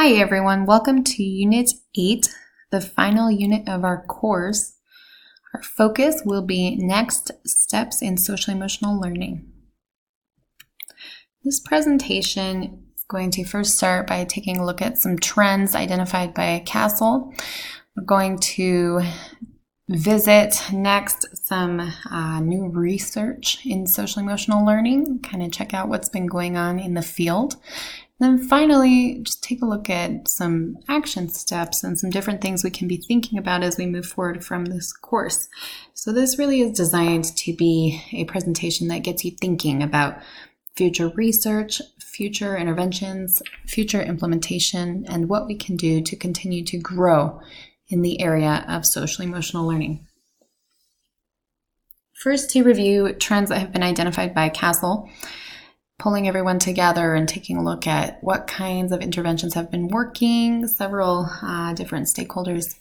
Hi everyone, welcome to Unit 8, the final unit of our course. Our focus will be next steps in social emotional learning. This presentation is going to first start by taking a look at some trends identified by Castle. We're going to visit next some new research in social emotional learning, kind of check out what's been going on in the field. Then finally, just take a look at some action steps and some different things we can be thinking about as we move forward from this course. So this really is designed to be a presentation that gets you thinking about future research, future interventions, future implementation, and what we can do to continue to grow in the area of social emotional learning. First, to review trends that have been identified by Castle, pulling everyone together and taking a look at what kinds of interventions have been working. Several different stakeholders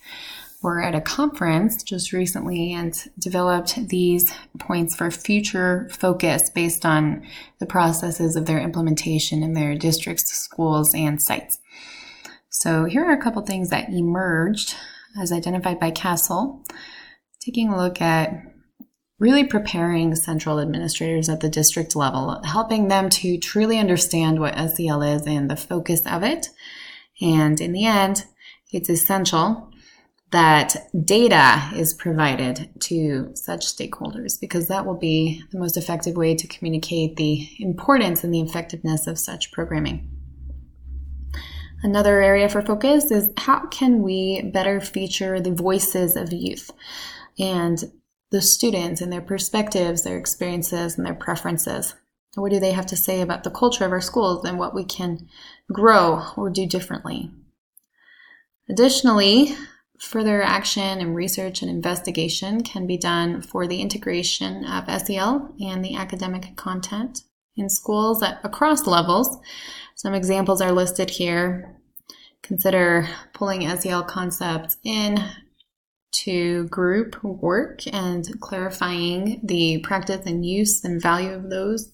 were at a conference just recently and developed these points for future focus based on the processes of their implementation in their districts, schools, and sites. So here are a couple things that emerged as identified by Castle, taking a look at really preparing central administrators at the district level, helping them to truly understand what SEL is and the focus of it. And in the end, it's essential that data is provided to such stakeholders because that will be the most effective way to communicate the importance and the effectiveness of such programming. Another area for focus is how can we better feature the voices of youth and the students and their perspectives, their experiences, and their preferences. What do they have to say about the culture of our schools and what we can grow or do differently? Additionally, further action and research and investigation can be done for the integration of SEL and the academic content in schools across levels. Some examples are listed here. Consider pulling SEL concepts in to group work and clarifying the practice and use and value of those.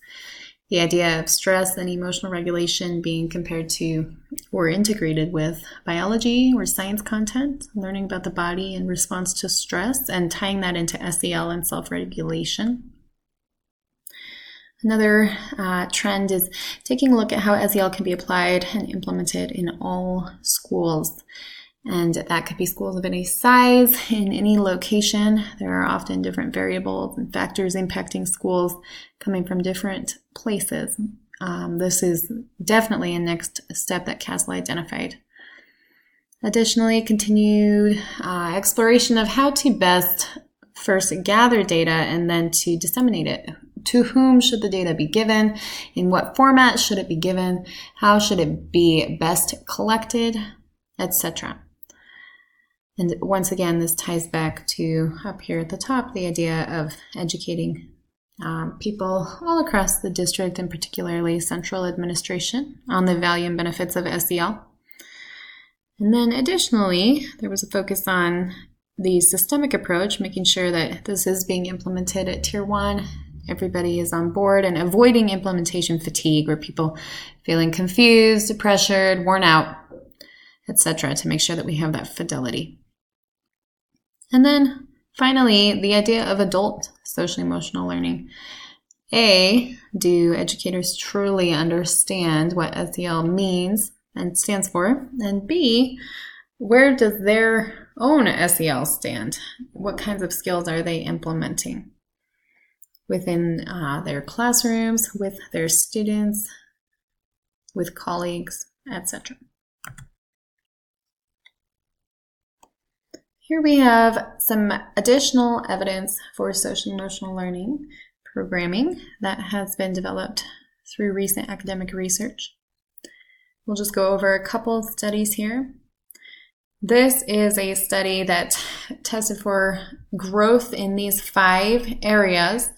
The idea of stress and emotional regulation being compared to or integrated with biology or science content, learning about the body in response to stress and tying that into SEL and self-regulation. Another trend is taking a look at how SEL can be applied and implemented in all schools. And that could be schools of any size, in any location. There are often different variables and factors impacting schools coming from different places. This is definitely a next step that Castle identified. Additionally, continued exploration of how to best first gather data and then to disseminate it. To whom should the data be given? In what format should it be given? How should it be best collected? Etc. And once again, this ties back to up here at the top, the idea of educating people all across the district and particularly central administration on the value and benefits of SEL. And then additionally, there was a focus on the systemic approach, making sure that this is being implemented at Tier 1. Everybody is on board and avoiding implementation fatigue where people feeling confused, pressured, worn out, etc. to make sure that we have that fidelity. And then finally, the idea of adult social emotional learning. A, do educators truly understand what SEL means and stands for? And B, where does their own SEL stand? What kinds of skills are they implementing within their classrooms, with their students, with colleagues, etc.? Here we have some additional evidence for social emotional learning programming that has been developed through recent academic research. We'll just go over a couple of studies here. This is a study that tested for growth in these 5 areas,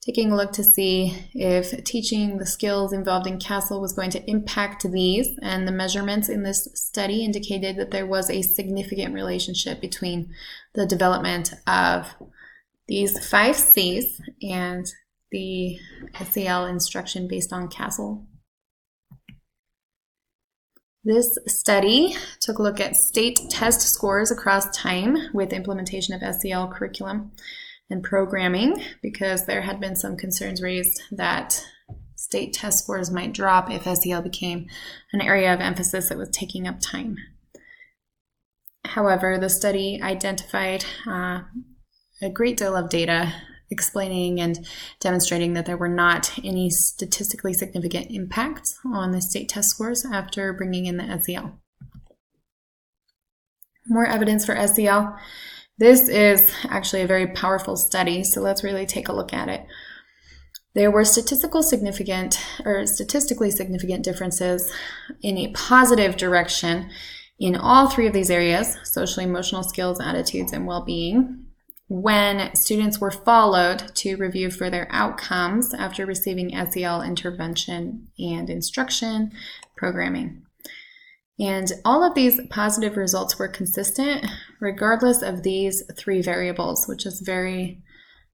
taking a look to see if teaching the skills involved in Castle was going to impact these, and the measurements in this study indicated that there was a significant relationship between the development of these 5 C's and the SEL instruction based on Castle. This study took a look at state test scores across time with implementation of SEL curriculum and programming, because there had been some concerns raised that state test scores might drop if SEL became an area of emphasis that was taking up time. However, the study identified a great deal of data explaining and demonstrating that there were not any statistically significant impacts on the state test scores after bringing in the SEL. More evidence for SEL. This is actually a very powerful study, so let's really take a look at it. There were statistically significant differences in a positive direction in all three of these areas: social, emotional skills, attitudes, and well-being, when students were followed to review for their outcomes after receiving SEL intervention and instruction programming. And all of these positive results were consistent regardless of these three variables, which is very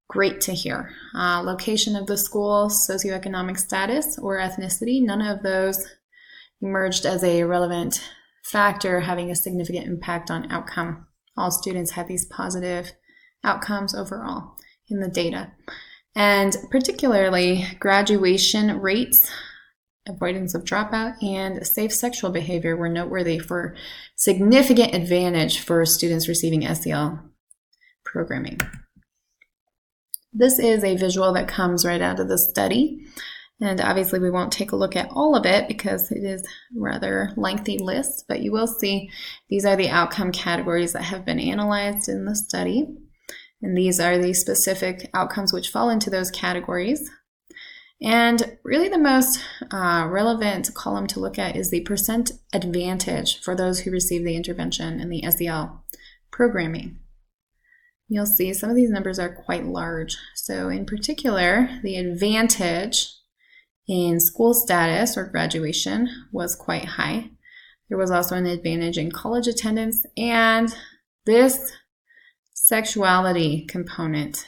great to hear. Location of the school, socioeconomic status, or ethnicity, none of those emerged as a relevant factor having a significant impact on outcome. All students had these positive outcomes overall in the data. And particularly graduation rates, avoidance of dropout, and safe sexual behavior were noteworthy for significant advantage for students receiving SEL programming. This is a visual that comes right out of the study. And obviously we won't take a look at all of it because it is a rather lengthy list, but you will see these are the outcome categories that have been analyzed in the study. And these are the specific outcomes which fall into those categories. And really the most relevant column to look at is the percent advantage for those who receive the intervention and the SEL programming. You'll see some of these numbers are quite large. So in particular, the advantage in school status or graduation was quite high. There was also an advantage in college attendance, and this sexuality component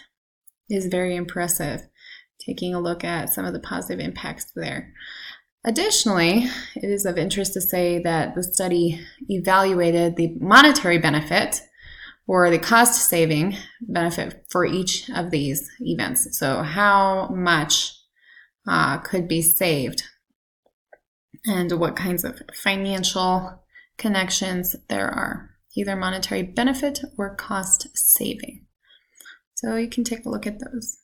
is very impressive, taking a look at some of the positive impacts there. Additionally, it is of interest to say that the study evaluated the monetary benefit or the cost saving benefit for each of these events. So how much could be saved and what kinds of financial connections there are, either monetary benefit or cost saving. So you can take a look at those.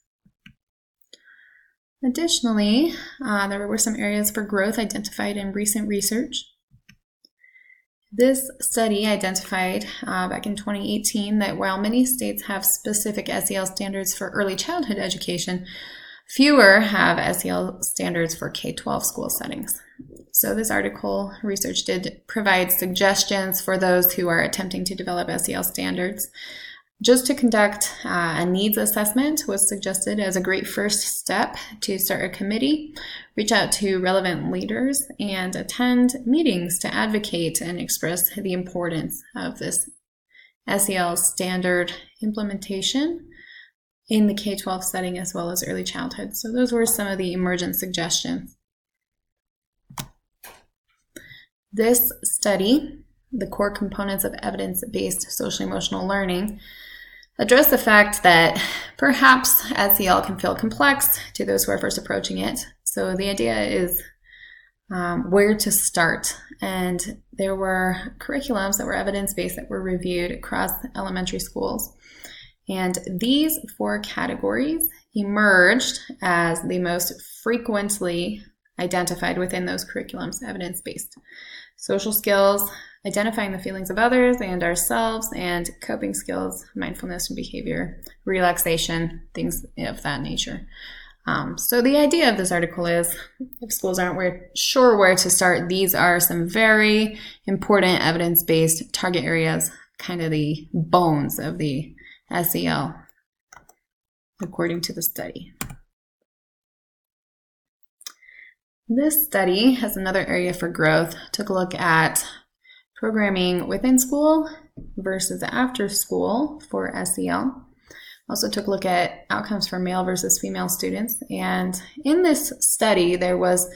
Additionally, there were some areas for growth identified in recent research. This study identified back in 2018 that while many states have specific SEL standards for early childhood education, fewer have SEL standards for K-12 school settings. So this article research did provide suggestions for those who are attempting to develop SEL standards. Just to conduct a needs assessment was suggested as a great first step to start a committee, reach out to relevant leaders, and attend meetings to advocate and express the importance of this SEL standard implementation in the K-12 setting as well as early childhood. So those were some of the emergent suggestions. This study, the core components of evidence-based social-emotional learning, address the fact that perhaps SEL can feel complex to those who are first approaching it. So the idea is where to start. And there were curriculums that were evidence-based that were reviewed across elementary schools. And these four categories emerged as the most frequently identified within those curriculums, evidence-based. Social skills, identifying the feelings of others and ourselves, and coping skills, mindfulness and behavior, relaxation, things of that nature. So the idea of this article is, if schools aren't sure where to start, these are some very important evidence-based target areas, kind of the bones of the SEL, according to the study. This study has another area for growth. Took a look at programming within school versus after school for SEL. Also took a look at outcomes for male versus female students. And in this study, there was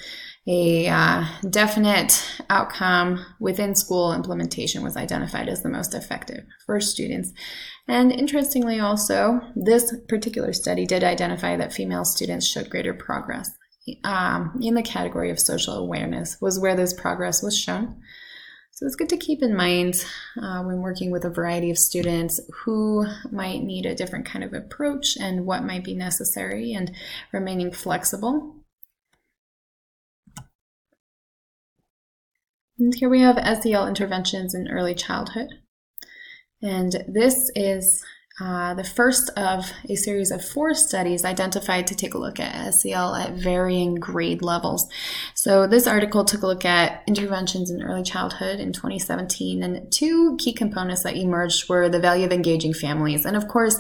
A definite outcome within school implementation was identified as the most effective for students. And interestingly also, this particular study did identify that female students showed greater progress. In the category of social awareness was where this progress was shown. So it's good to keep in mind when working with a variety of students who might need a different kind of approach and what might be necessary, and remaining flexible. And here we have SEL interventions in early childhood. And this is the first of a series of 4 studies identified to take a look at SEL at varying grade levels. So this article took a look at interventions in early childhood in 2017, and 2 key components that emerged were the value of engaging families. And of course,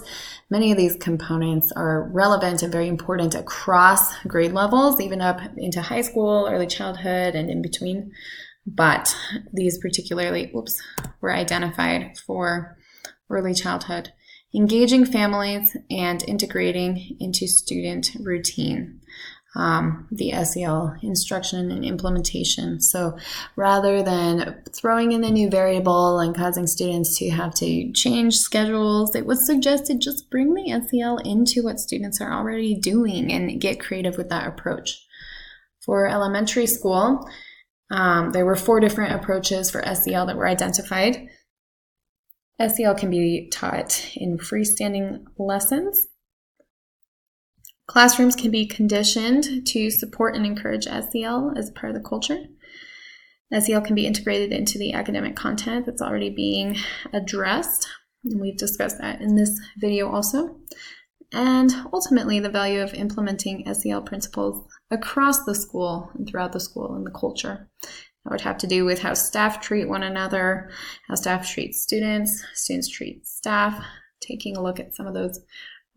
many of these components are relevant and very important across grade levels, even up into high school, early childhood, and in between. But these particularly were identified for early childhood. Engaging families and integrating into student routine, the SEL instruction and implementation. So rather than throwing in a new variable and causing students to have to change schedules, it was suggested just bring the SEL into what students are already doing and get creative with that approach. For elementary school, there were 4 different approaches for SEL that were identified. SEL can be taught in freestanding lessons. Classrooms can be conditioned to support and encourage SEL as part of the culture. SEL can be integrated into the academic content that's already being addressed, and we've discussed that in this video also. And ultimately, the value of implementing SEL principles across the school and throughout the school and the culture. That would have to do with how staff treat one another, how staff treat students, students treat staff, taking a look at some of those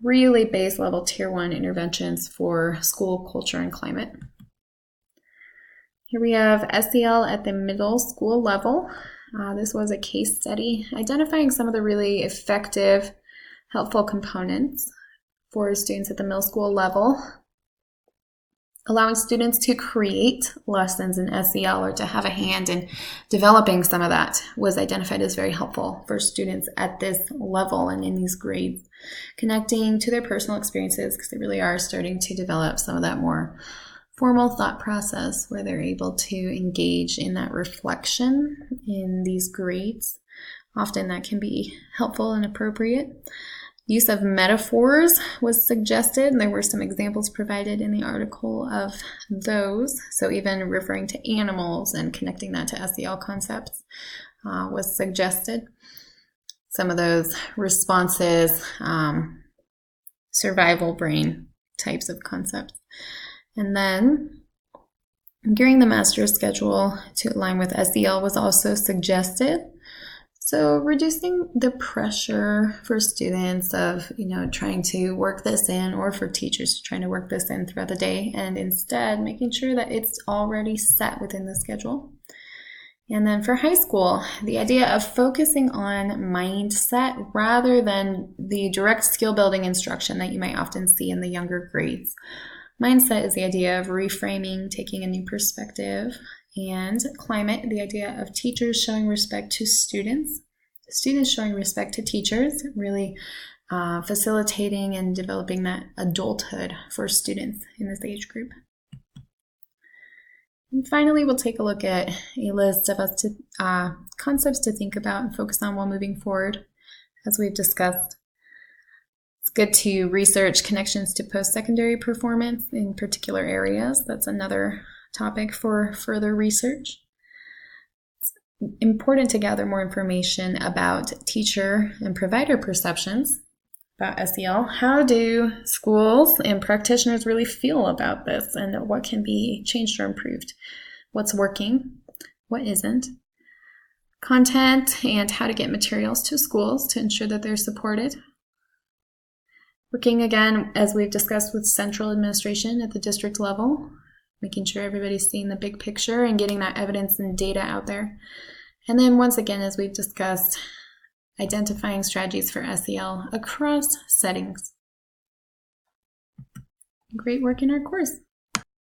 really base level tier 1 interventions for school culture and climate. Here we have SEL at the middle school level. This was a case study identifying some of the really effective, helpful components for students at the middle school level. Allowing students to create lessons in SEL or to have a hand in developing some of that was identified as very helpful for students at this level and in these grades. Connecting to their personal experiences, because they really are starting to develop some of that more formal thought process where they're able to engage in that reflection in these grades. Often that can be helpful and appropriate. Use of metaphors was suggested, and there were some examples provided in the article of those. So even referring to animals and connecting that to SEL concepts was suggested. Some of those responses, survival brain types of concepts. And then gearing the master's schedule to align with SEL was also suggested. So reducing the pressure for students of, trying to work this in, or for teachers trying to work this in throughout the day, and instead making sure that it's already set within the schedule. And then for high school, the idea of focusing on mindset rather than the direct skill building instruction that you might often see in the younger grades. Mindset is the idea of reframing, taking a new perspective. And climate, the idea of teachers showing respect to students, students showing respect to teachers, really facilitating and developing that adulthood for students in this age group. And finally, we'll take a look at a list of concepts to think about and focus on while moving forward, as we've discussed. It's good to research connections to post-secondary performance in particular areas. That's another topic for further research. It's important to gather more information about teacher and provider perceptions about SEL. How do schools and practitioners really feel about this, and what can be changed or improved? What's working? What isn't? Content and how to get materials to schools to ensure that they're supported. Working again, as we've discussed, with central administration at the district level, making sure everybody's seeing the big picture and getting that evidence and data out there. And then once again, as we've discussed, identifying strategies for SEL across settings. Great work in our course.